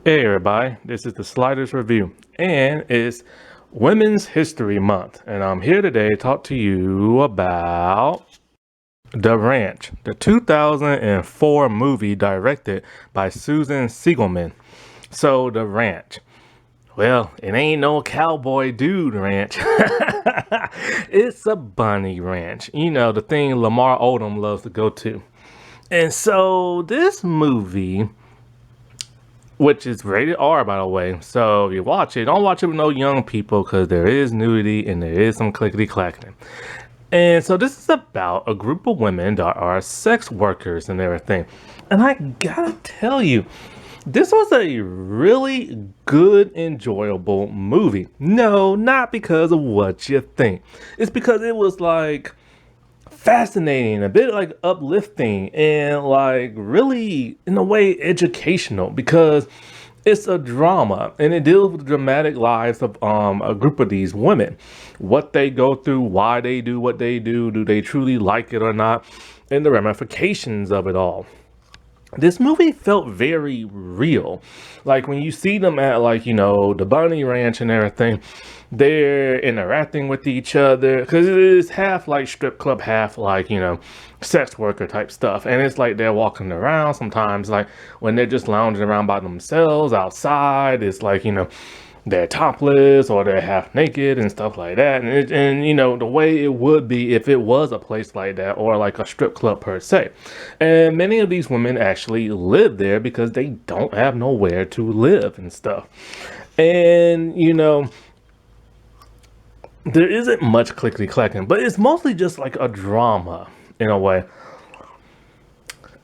Hey everybody, this is the Sliders Review, and it's Women's History Month, and I'm here today to talk to you about The Ranch, the 2004 movie directed by Susan Siegelman. So, The Ranch. Well, it ain't no cowboy dude ranch. It's a bunny ranch. You know, the thing Lamar Odom loves to go to. And so, this movie, which is rated R, by the way. So if you watch it, don't watch it with no young people because there is nudity and there is some clickety clacking. And so this is about a group of women that are sex workers and everything. And I gotta tell you, this was a really good, enjoyable movie. No, not because of what you think. It's because it was like fascinating, a bit like uplifting, and like really in a way educational because it's a drama and it deals with the dramatic lives of a group of these women, what they go through, why they do what they do they truly like it or not, and the ramifications of it all. This movie felt very real. Like when you see them at like, the bunny ranch and everything, they're interacting with each other because it is half like strip club, half like, sex worker type stuff. And it's like they're walking around sometimes, like when they're just lounging around by themselves outside, it's like, they're topless or they're half naked and stuff like that. And the way it would be if it was a place like that or like a strip club per se. And many of these women actually live there because they don't have nowhere to live and stuff. And, there isn't much clickety clacking, but it's mostly just like a drama in a way.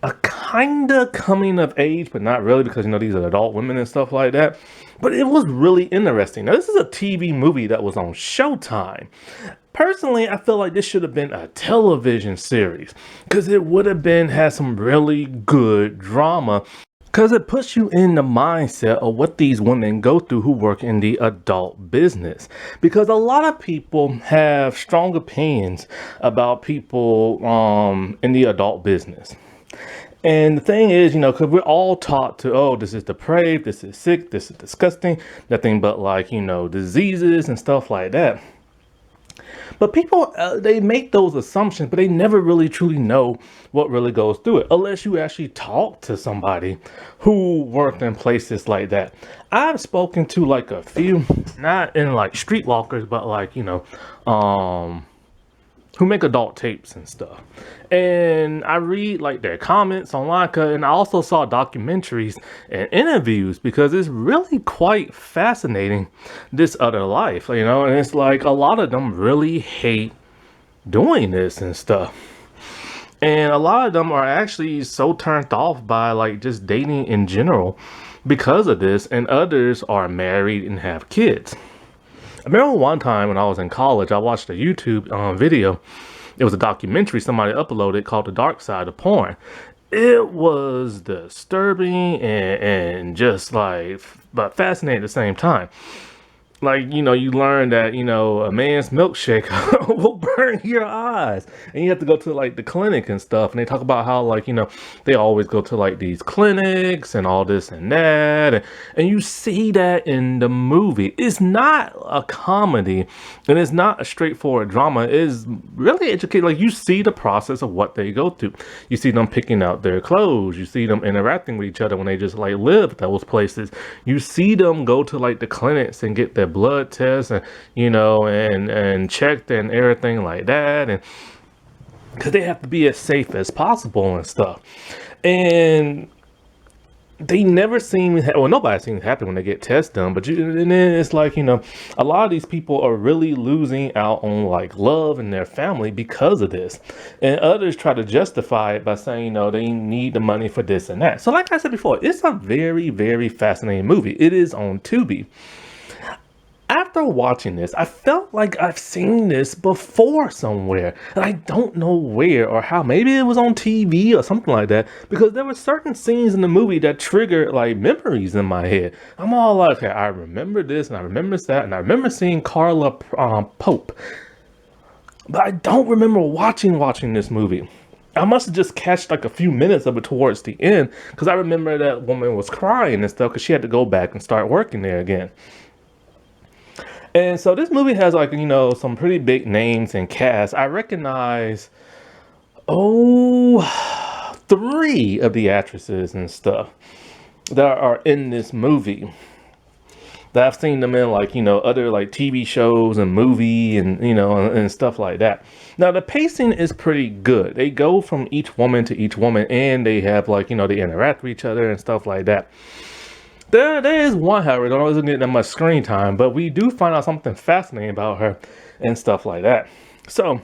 A kinda coming of age, but not really because these are adult women and stuff like that. But it was really interesting. Now, this is a TV movie that was on Showtime. Personally, I feel like this should have been a television series because it would have had some really good drama because it puts you in the mindset of what these women go through who work in the adult business. Because a lot of people have strong opinions about people in the adult business. And the thing is, because we're all taught to, oh, this is depraved, this is sick, this is disgusting, nothing but like, diseases and stuff like that. But people, they make those assumptions, but they never really truly know what really goes through it unless you actually talk to somebody who worked in places like that. I've spoken to like a few, not in like streetwalkers, but like, who make adult tapes and stuff. And I read like their comments online, and I also saw documentaries and interviews because it's really quite fascinating, this other life, and it's like a lot of them really hate doing this and stuff. And a lot of them are actually so turned off by like just dating in general because of this, and others are married and have kids. I remember one time when I was in college, I watched a YouTube video. It was a documentary somebody uploaded called The Dark Side of Porn. It was disturbing and just like, but fascinating at the same time. Like, you learn that, a man's milkshake will burn your eyes. And you have to go to like the clinic and stuff. And they talk about how like, they always go to like these clinics and all this and that. And you see that in the movie. It's not a comedy and it's not a straightforward drama. It's really educated. Like you see the process of what they go through. You see them picking out their clothes. You see them interacting with each other when they just like live at those places. You see them go to like the clinics and get their blood tests and and checked and everything like that, and because they have to be as safe as possible and stuff. And they never seem nobody seems happy when they get tests done, but and then it's like a lot of these people are really losing out on like love in their family because of this, and others try to justify it by saying they need the money for this and that. So like I said before, it's a very, very fascinating movie. It is on Tubi. After watching this, I felt like I've seen this before somewhere, and I don't know where or how. Maybe it was on TV or something like that, because there were certain scenes in the movie that triggered like memories in my head. I'm all like, okay, I remember this and I remember that, and I remember seeing Carla Pope, but I don't remember watching this movie. I must have just catched like a few minutes of it towards the end, because I remember that woman was crying and stuff because she had to go back and start working there again. And so this movie has like, some pretty big names and cast. I recognize, oh, three of the actresses and stuff that are in this movie. That I've seen them in like, other like TV shows and movie and stuff like that. Now the pacing is pretty good. They go from each woman to each woman, and they have like, they interact with each other and stuff like that. There is one, however, don't always get that much screen time, but we do find out something fascinating about her and stuff like that. So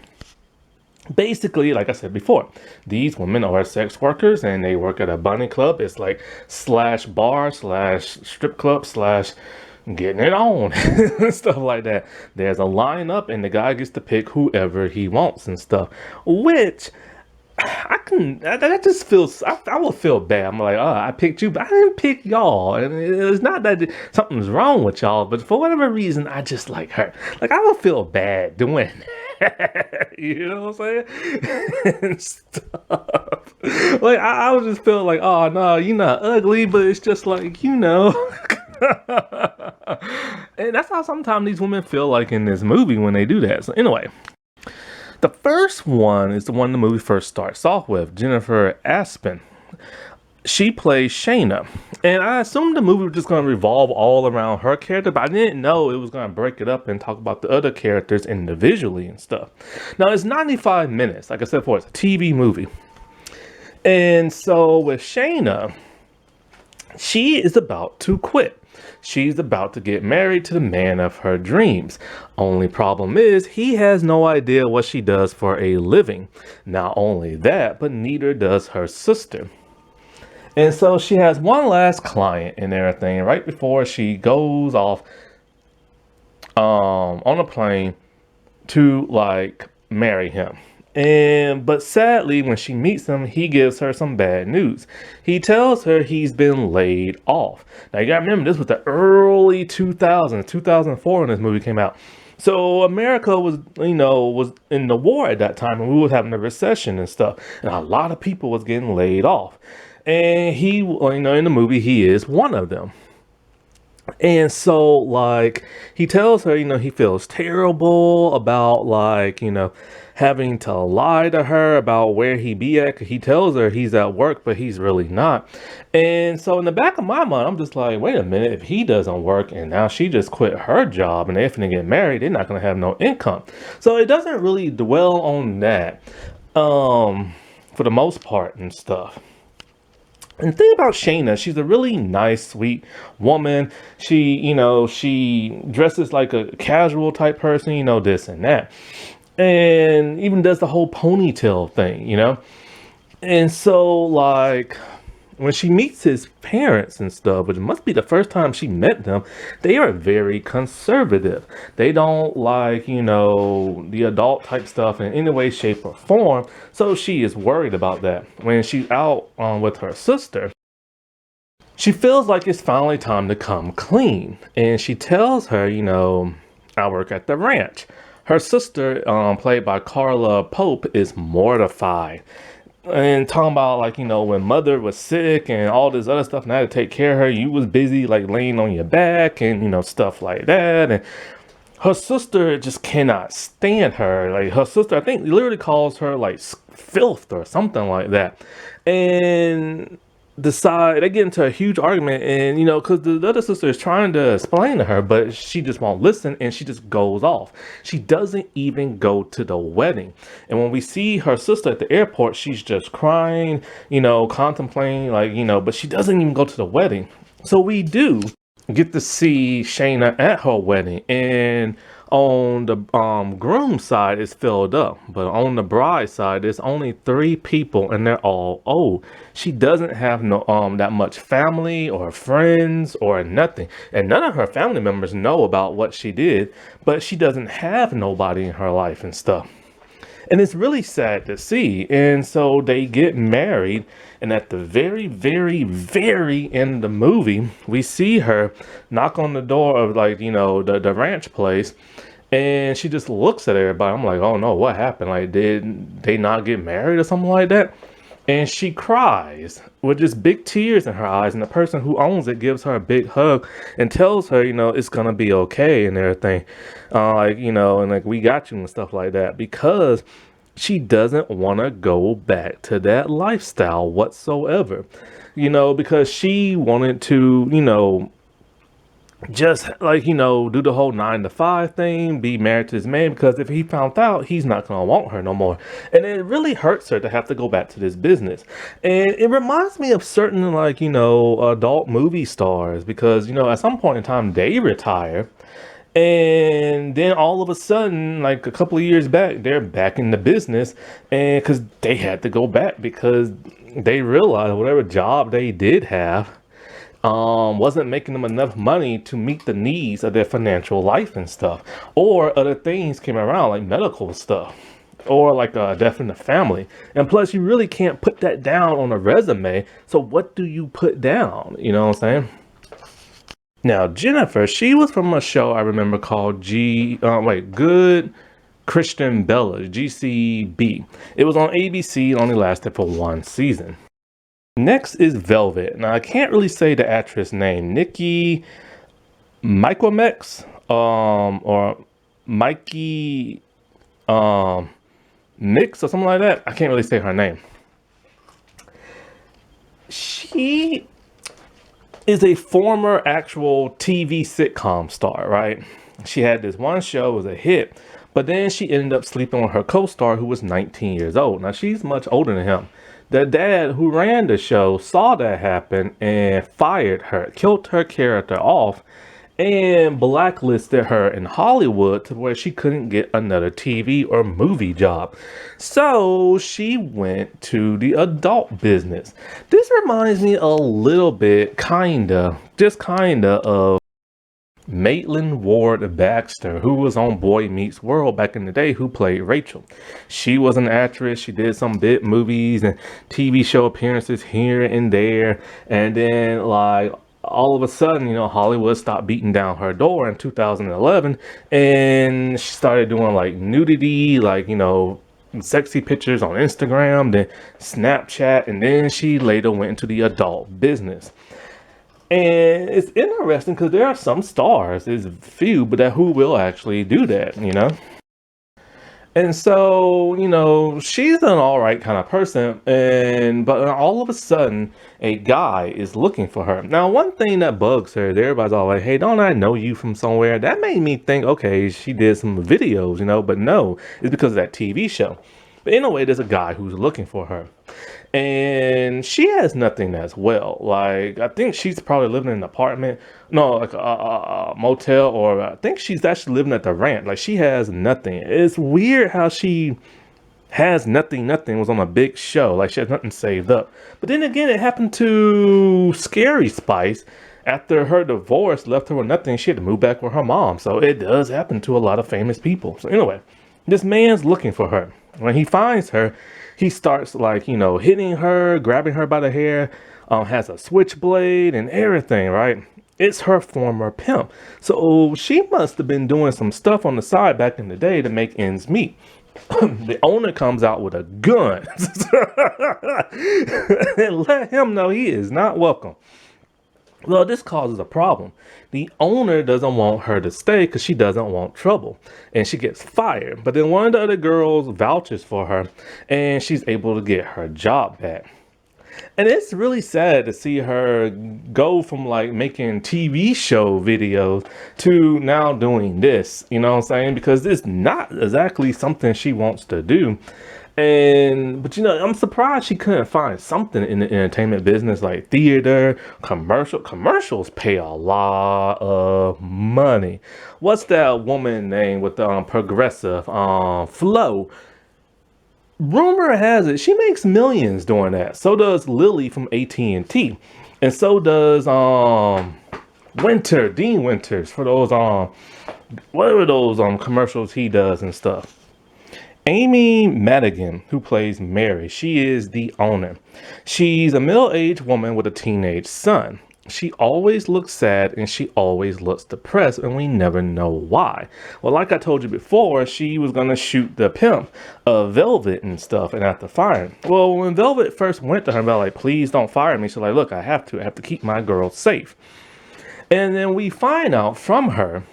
basically, like I said before, these women are sex workers and they work at a bunny club. It's like slash bar slash strip club slash getting it on and stuff like that. There's a lineup and the guy gets to pick whoever he wants and stuff, which that just feels, I will feel bad. I'm like, I picked you, but I didn't pick y'all. And it's not that something's wrong with y'all, but for whatever reason, I just like her. Like, I will feel bad doing that. You know what I'm saying? And stuff. Like, I would just feel like, oh, no, you're not ugly, but it's just like, And that's how sometimes these women feel like in this movie when they do that. So anyway, the first one is the one the movie first starts off with, Jennifer Aspin. She plays Shayna. And I assumed the movie was just going to revolve all around her character, but I didn't know it was going to break it up and talk about the other characters individually and stuff. Now, it's 95 minutes. Like I said before, it's a TV movie. And so with Shayna, she is about to quit. She's about to get married to the man of her dreams. Only problem is he has no idea what she does for a living. Not only that, but neither does her sister. And so she has one last client and everything right before she goes off on a plane to like marry him. But sadly, when she meets him, he gives her some bad news. He tells her he's been laid off. Now you gotta remember, this was the early 2000s, 2004 when this movie came out. So America was, was in the war at that time, and we was having a recession and stuff, and a lot of people was getting laid off. And he, in the movie, he is one of them. And so, like, he tells her, he feels terrible about, like, having to lie to her about where he be at. 'Cause he tells her he's at work, but he's really not. And so in the back of my mind, I'm just like, wait a minute, if he doesn't work and now she just quit her job and they're finna get married, they're not going to have no income. So it doesn't really dwell on that, for the most part and stuff. And the thing about Shayna, she's a really nice, sweet woman. She dresses like a casual type person, this and that. And even does the whole ponytail thing, And so, like, when she meets his parents and stuff, which must be the first time she met them, they are very conservative. They don't like, the adult type stuff in any way, shape, or form. So she is worried about that. When she's out with her sister, she feels like it's finally time to come clean. And she tells her, I work at the ranch. Her sister, played by Carla Pope, is mortified. And talking about, like, when mother was sick and all this other stuff and I had to take care of her, you was busy, like, laying on your back and, stuff like that. And her sister just cannot stand her. Like, her sister, I think, literally calls her, like, filth or something like that. And they get into a huge argument, and because the other sister is trying to explain to her, but she just won't listen, and she just goes off. She doesn't even go to the wedding. And when we see her sister at the airport, she's just crying, contemplating, like, but she doesn't even go to the wedding. So we do get to see Shayna at her wedding, and on the groom side it's filled up, but on the bride side there's only 3 people and they're all old. She doesn't have no that much family or friends or nothing, and none of her family members know about what she did, but she doesn't have nobody in her life and stuff. And it's really sad to see. And so they get married, and at the very, very, very end of the movie, we see her knock on the door of, like, the ranch place. And she just looks at everybody. I'm like, oh no, what happened? Like, did they not get married or something like that? And she cries with just big tears in her eyes. And the person who owns it gives her a big hug and tells her, it's gonna be okay and everything. And like, we got you and stuff like that, because she doesn't want to go back to that lifestyle whatsoever. Because she wanted to, just like, do the whole 9 to 5 thing, be married to this man, because if he found out, he's not gonna want her no more. And it really hurts her to have to go back to this business. And it reminds me of certain, like, adult movie stars, because at some point in time they retire, and then all of a sudden, like a couple of years back, they're back in the business, and because they had to go back because they realized whatever job they did have wasn't making them enough money to meet the needs of their financial life and stuff. Or other things came around, like medical stuff, or like a death in the family. And plus, you really can't put that down on a resume. So what do you put down? You know what I'm saying? Now, Jennifer, she was from a show I remember called Good Christian Bella, GCB. It was on ABC and only lasted for 1 season. Next is Velvet. Now, I can't really say the actress name. Nikki Michaelmex, or Mikey Mix or something like that. I can't really say her name. She is a former actual TV sitcom star, right? She had this one show, it was a hit, but then she ended up sleeping with her co-star who was 19 years old. Now, she's much older than him. The dad who ran the show saw that happen and fired her, killed her character off, and blacklisted her in Hollywood to where she couldn't get another TV or movie job. So she went to the adult business. This reminds me a little bit, just kinda of Maitland Ward Baxter, who was on Boy Meets World back in the day, who played Rachel. She was an actress. She did some bit movies and TV show appearances here and there. And then, like, all of a sudden, Hollywood stopped beating down her door in 2011. And she started doing, like, nudity, like, sexy pictures on Instagram, then Snapchat. And then she later went into the adult business. And it's interesting because there are some stars, there's few, but that who will actually do that, And so, she's an all right kind of person, but all of a sudden, a guy is looking for her. Now, one thing that bugs her is everybody's all like, hey, don't I know you from somewhere? That made me think, okay, she did some videos, but no, it's because of that TV show. But anyway, there's a guy who's looking for her. And she has nothing as well. Like, I think she's probably living in an apartment. No, like a motel, or I think she's actually living at the ranch. Like, she has nothing. It's weird how she has nothing. Nothing was on a big show. Like, she has nothing saved up. But then again, it happened to Scary Spice. After her divorce left her with nothing, she had to move back with her mom. So it does happen to a lot of famous people. So anyway, this man's looking for her. When he finds her, he starts, like, hitting her, grabbing her by the hair, has a switchblade and everything, right? It's her former pimp. So she must have been doing some stuff on the side back in the day to make ends meet. The owner comes out with a gun and let him know he is not welcome. Well, this causes a problem. The owner doesn't want her to stay because she doesn't want trouble, and she gets fired. But then one of the other girls vouches for her, and she's able to get her job back. And it's really sad to see her go from, like, making TV show videos to now doing this, you know what I'm saying? Because it's not exactly something she wants to do. But I'm surprised she couldn't find something in the entertainment business, like theater, commercials pay a lot of money. What's that woman name with the Progressive, Flo? Rumor has it she makes millions doing that. So does Lily from AT&T, and so does Dean Winters, for those whatever those commercials he does and stuff. Amy Madigan, who plays Mary, she is the owner. She's a middle-aged woman with a teenage son. She always looks sad and she always looks depressed, and we never know why. Well, like I told you before, she was gonna shoot the pimp of Velvet and stuff, and after firing. Well, when Velvet first went to her about like, please don't fire me, she's like, look, I have to keep my girl safe. And then we find out from her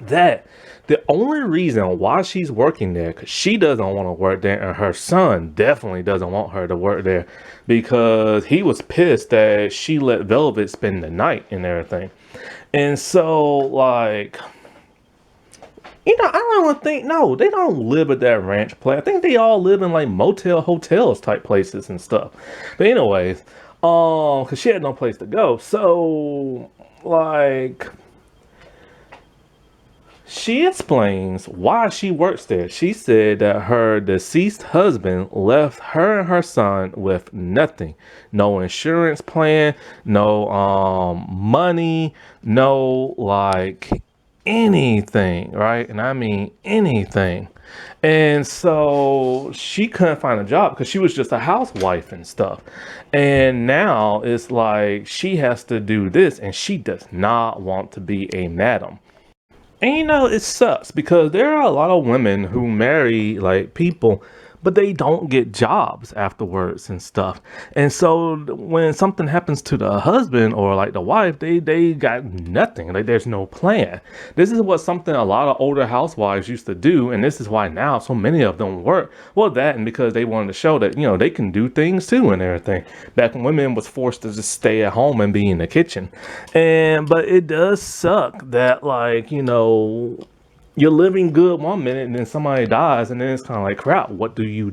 that the only reason why she's working there, because she doesn't want to work there, and her son definitely doesn't want her to work there, because he was pissed that she let Velvet spend the night and everything. And so, like, I don't think, no, they don't live at that ranch place. I think they all live in like motel hotels type places and stuff. But anyways, because she had no place to go. So, like, she explains why she works there. She said that her deceased husband left her and her son with nothing. No insurance plan, no money, no like anything, right? And I mean anything. And so she couldn't find a job because she was just a housewife and stuff. And now it's like she has to do this, and she does not want to be a madam. And it sucks because there are a lot of women who marry like people, but they don't get jobs afterwards and stuff. And so when something happens to the husband or like the wife, they got nothing. Like there's no plan. This is what something a lot of older housewives used to do, and this is why now so many of them work. Well, that and because they wanted to show that they can do things too and everything. Back when women was forced to just stay at home and be in the kitchen. But it does suck that like you're living good one minute and then somebody dies, and then it's kind of like, crap, what do? You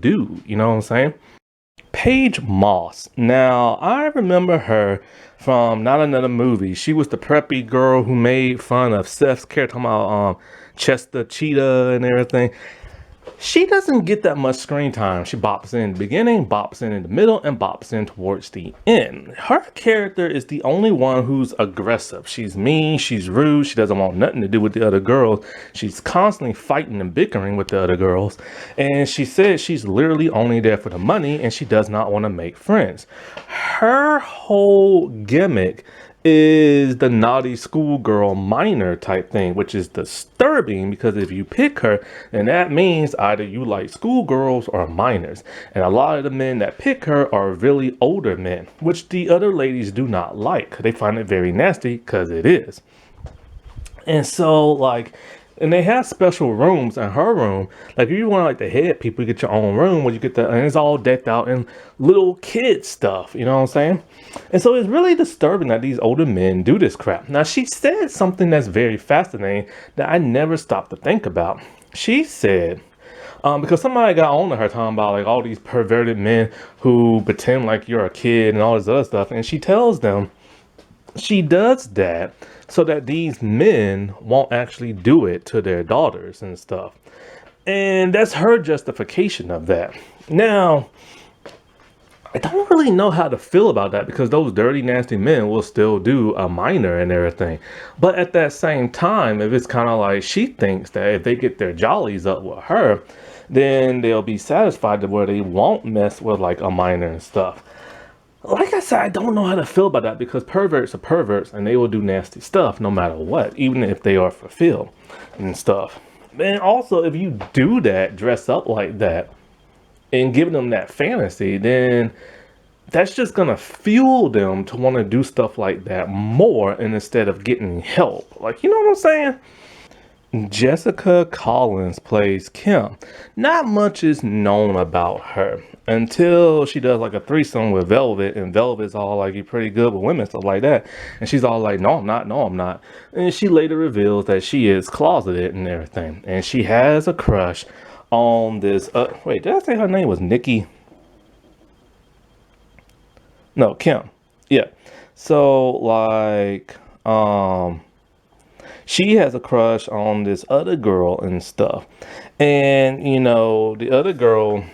know what I'm saying? Paige Moss. Now, I remember her from Not Another Movie. She was the preppy girl who made fun of Seth's character, talking about Chester Cheetah and everything. She doesn't get that much screen time. She bops in the beginning, bops in the middle, and bops in towards the end. Her character is the only one who's aggressive. She's mean, she's rude, she doesn't want nothing to do with the other girls. She's constantly fighting and bickering with the other girls. And she says she's literally only there for the money, and she does not want to make friends. Her whole gimmick is the naughty schoolgirl minor type thing, which is disturbing because if you pick her, then that means either you like schoolgirls or minors. And a lot of the men that pick her are really older men, which the other ladies do not like. They find it very nasty because it is. And so, like, and they have special rooms in her room. Like, if you want like the head people, you get your own room where you get and it's all decked out in little kid stuff. You know what I'm saying? And so it's really disturbing that these older men do this crap. Now, she said something that's very fascinating that I never stopped to think about. She said, because somebody got on to her talking about like all these perverted men who pretend like you're a kid and all this other stuff. And she tells them she does that so that these men won't actually do it to their daughters and stuff. And that's her justification of that. Now, I don't really know how to feel about that because those dirty, nasty men will still do a minor and everything. But at that same time, if it's kind of like she thinks that if they get their jollies up with her, then they'll be satisfied to where they won't mess with like a minor and stuff. Like I said, I don't know how to feel about that because perverts are perverts and they will do nasty stuff no matter what, even if they are fulfilled and stuff. And also, if you do that, dress up like that, and give them that fantasy, then that's just gonna fuel them to want to do stuff like that more, and instead of getting help. Like, you know what I'm saying? Jessica Collins plays Kim. Not much is known about her until she does like a threesome with Velvet, and Velvet's all like, you're pretty good with women, stuff like that. And she's all like, no, I'm not, no, I'm not. And she later reveals that she is closeted and everything. And she has a crush on this, wait, did I say her name was Nikki? No, Kim. Yeah. So like, she has a crush on this other girl and stuff. And, the other girl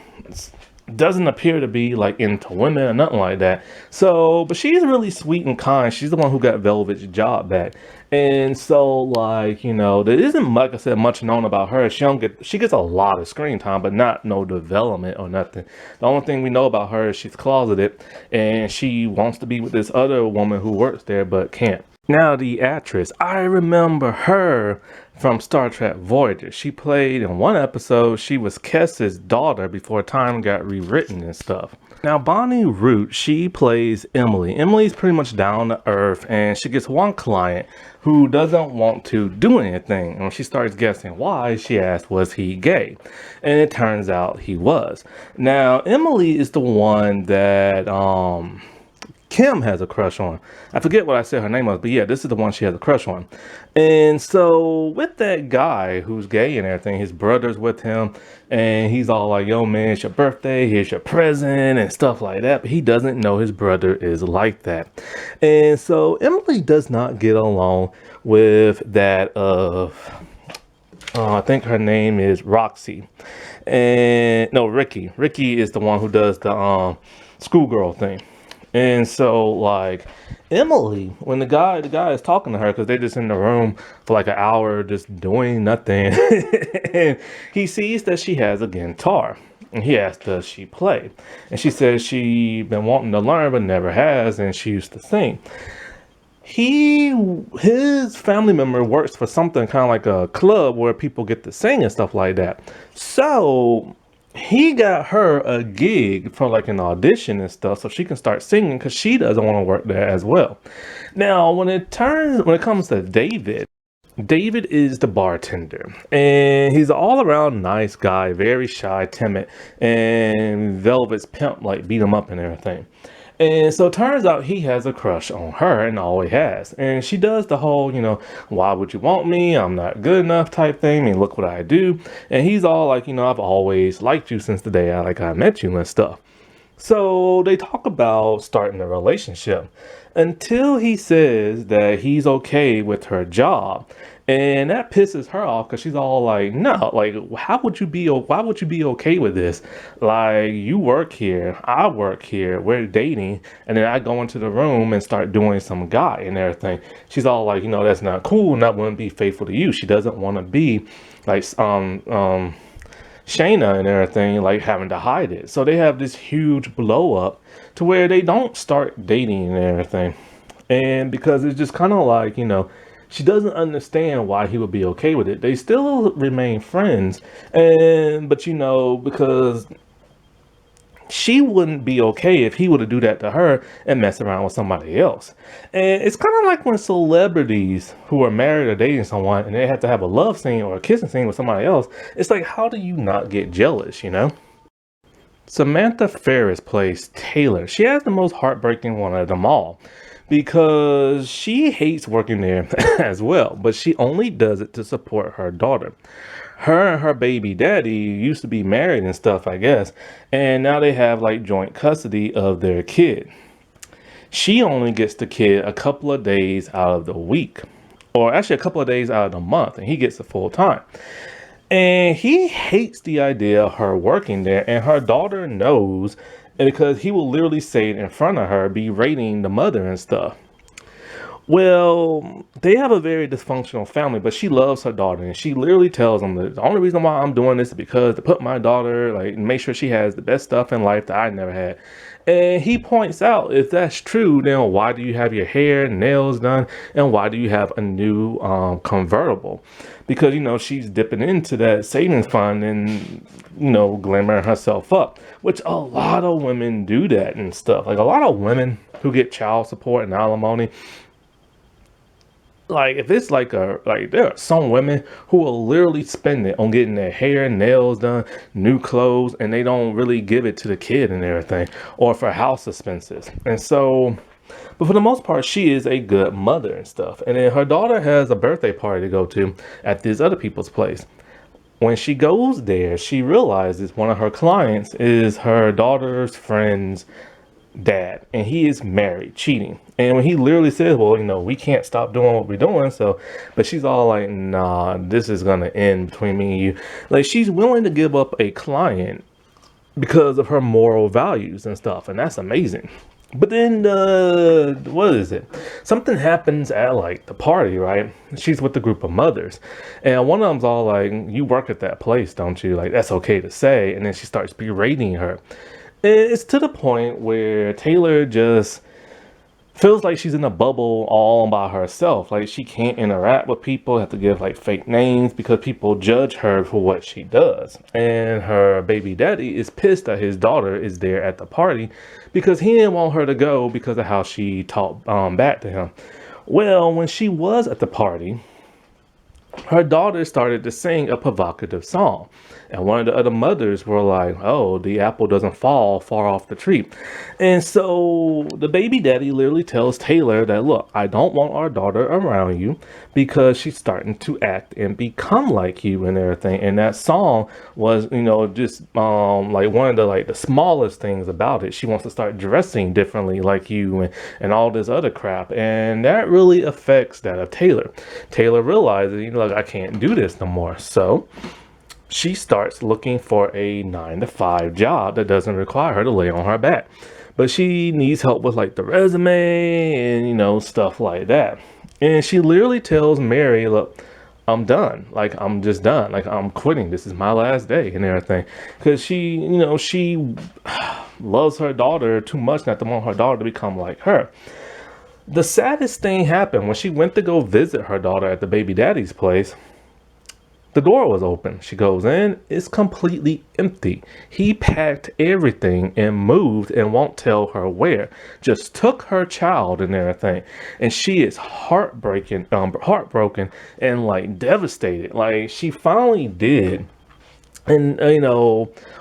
doesn't appear to be like into women or nothing like that. So, but she's really sweet and kind. She's the one who got Velvet's job back. And so, like, there isn't, like I said, much known about her. She gets a lot of screen time, but not no development or nothing. The only thing we know about her is she's closeted and she wants to be with this other woman who works there but can't. Now, the actress, I remember her from Star Trek Voyager. She played in one episode, she was Kess's daughter before time got rewritten and stuff. Now, Bonnie Root, she plays Emily. Emily's pretty much down to earth, and she gets one client who doesn't want to do anything. And when she starts guessing why, she asks, was he gay? And it turns out he was. Now, Emily is the one that, Kim has a crush on. I forget what I said her name was, but yeah, this is the one she has a crush on. And so with that guy who's gay and everything, his brother's with him, and he's all like, yo man, it's your birthday, here's your present and stuff like that. But he doesn't know his brother is like that. And so Emily does not get along with that of, I think her name is Roxy. And no, Ricky. Ricky is the one who does the schoolgirl thing. And so, like, Emily, when the guy is talking to her, because they're just in the room for like an hour just doing nothing, and he sees that she has a guitar. And he asks, does she play? And she says she been wanting to learn but never has, and she used to sing. His family member works for something kind of like a club where people get to sing and stuff like that. So he got her a gig for like an audition and stuff so she can start singing because she doesn't want to work there as well. Now, when it comes to David is the bartender, and he's an all-around nice guy, very shy, timid, and Velvet's pimp like beat him up and everything. And so it turns out he has a crush on her and always has. And she does the whole, why would you want me? I'm not good enough type thing. I mean, look what I do. And he's all like, I've always liked you since the day I met you and stuff. So they talk about starting a relationship until he says that he's okay with her job. And that pisses her off because she's all like, no, like, why would you be okay with this? Like, you work here, I work here, we're dating, and then I go into the room and start doing some guy and everything. She's all like, that's not cool, and I wouldn't be faithful to you. She doesn't want to be like, Shayna and everything, like having to hide it. So they have this huge blow up to where they don't start dating and everything. And because it's just kind of like, she doesn't understand why he would be okay with it. They still remain friends. But because she wouldn't be okay if he were to do that to her and mess around with somebody else. And it's kind of like when celebrities who are married or dating someone and they have to have a love scene or a kissing scene with somebody else. It's like, how do you not get jealous, Samantha Ferris plays Taylor. She has the most heartbreaking one of them all because she hates working there as well, but she only does it to support her daughter. Her and her baby daddy used to be married and stuff, I guess, and now they have like joint custody of their kid. She only gets the kid a couple of days out of the week, or actually a couple of days out of the month, and he gets it full time. And he hates the idea of her working there, and her daughter knows, because he will literally say it in front of her, berating the mother and stuff. Well, they have a very dysfunctional family, but she loves her daughter, and she literally tells them that the only reason why I'm doing this is because to put my daughter, like, make sure she has the best stuff in life that I never had. And he points out, if that's true, then why do you have your hair and nails done, and why do you have a new convertible? Because, she's dipping into that savings fund and, glamoring herself up, which a lot of women do that and stuff. Like, a lot of women who get child support and alimony, like, if it's like there are some women who will literally spend it on getting their hair and nails done, new clothes, and they don't really give it to the kid and everything, or for house expenses. And so, but for the most part, she is a good mother and stuff. And then her daughter has a birthday party to go to at these other people's place. When she goes there, she realizes one of her clients is her daughter's friend's dad, and he is married, cheating. And when he literally says, well, we can't stop doing what we're doing, so, but she's all like, nah, this is gonna end between me and you. Like, she's willing to give up a client because of her moral values and stuff, and that's amazing. But then, what is it? Something happens at like the party, right? She's with a group of mothers, and one of them's all like, "You work at that place, don't you? Like that's okay to say." And then she starts berating her. And it's to the point where Taylor just feels like she's in a bubble all by herself. Like she can't interact with people, have to give like fake names because people judge her for what she does. And her baby daddy is pissed that his daughter is there at the party because he didn't want her to go because of how she talked back to him. Well, when she was at the party, her daughter started to sing a provocative song. And one of the other mothers were like, "Oh, the apple doesn't fall far off the tree." And so the baby daddy literally tells Taylor that, "Look, I don't want our daughter around you because she's starting to act and become like you and everything." And that song was, just like one of the like the smallest things about it. She wants to start dressing differently like you and all this other crap. And that really affects that of Taylor. Taylor realizes, like I can't do this no more. So she starts looking for a 9 to 5 job that doesn't require her to lay on her back. But she needs help with like the resume and, stuff like that. And she literally tells Mary, "Look, I'm done. Like, I'm just done. Like, I'm quitting. This is my last day," and everything. Because she loves her daughter too much not to want her daughter to become like her. The saddest thing happened when she went to go visit her daughter at the baby daddy's place. The door was open. She goes in, it's completely empty. He packed everything and moved and won't tell her where. Just took her child and everything. And she is heartbroken and like devastated. Like she finally did. And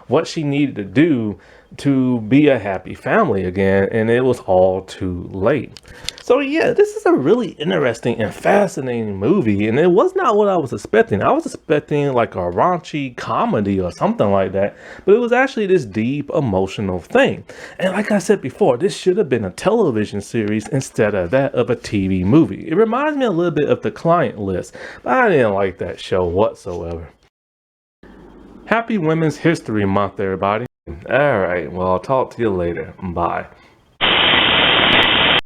what she needed to do to be a happy family again, and it was all too late. So yeah, this is a really interesting and fascinating movie, and it was not what I was expecting. I was expecting like a raunchy comedy or something like that, but it was actually this deep emotional thing. And like I said before, this should have been a television series instead of that of a TV movie. It reminds me a little bit of The Client List, but I didn't like that show whatsoever. Happy Women's History Month, everybody. All right, well, I'll talk to you later. Bye.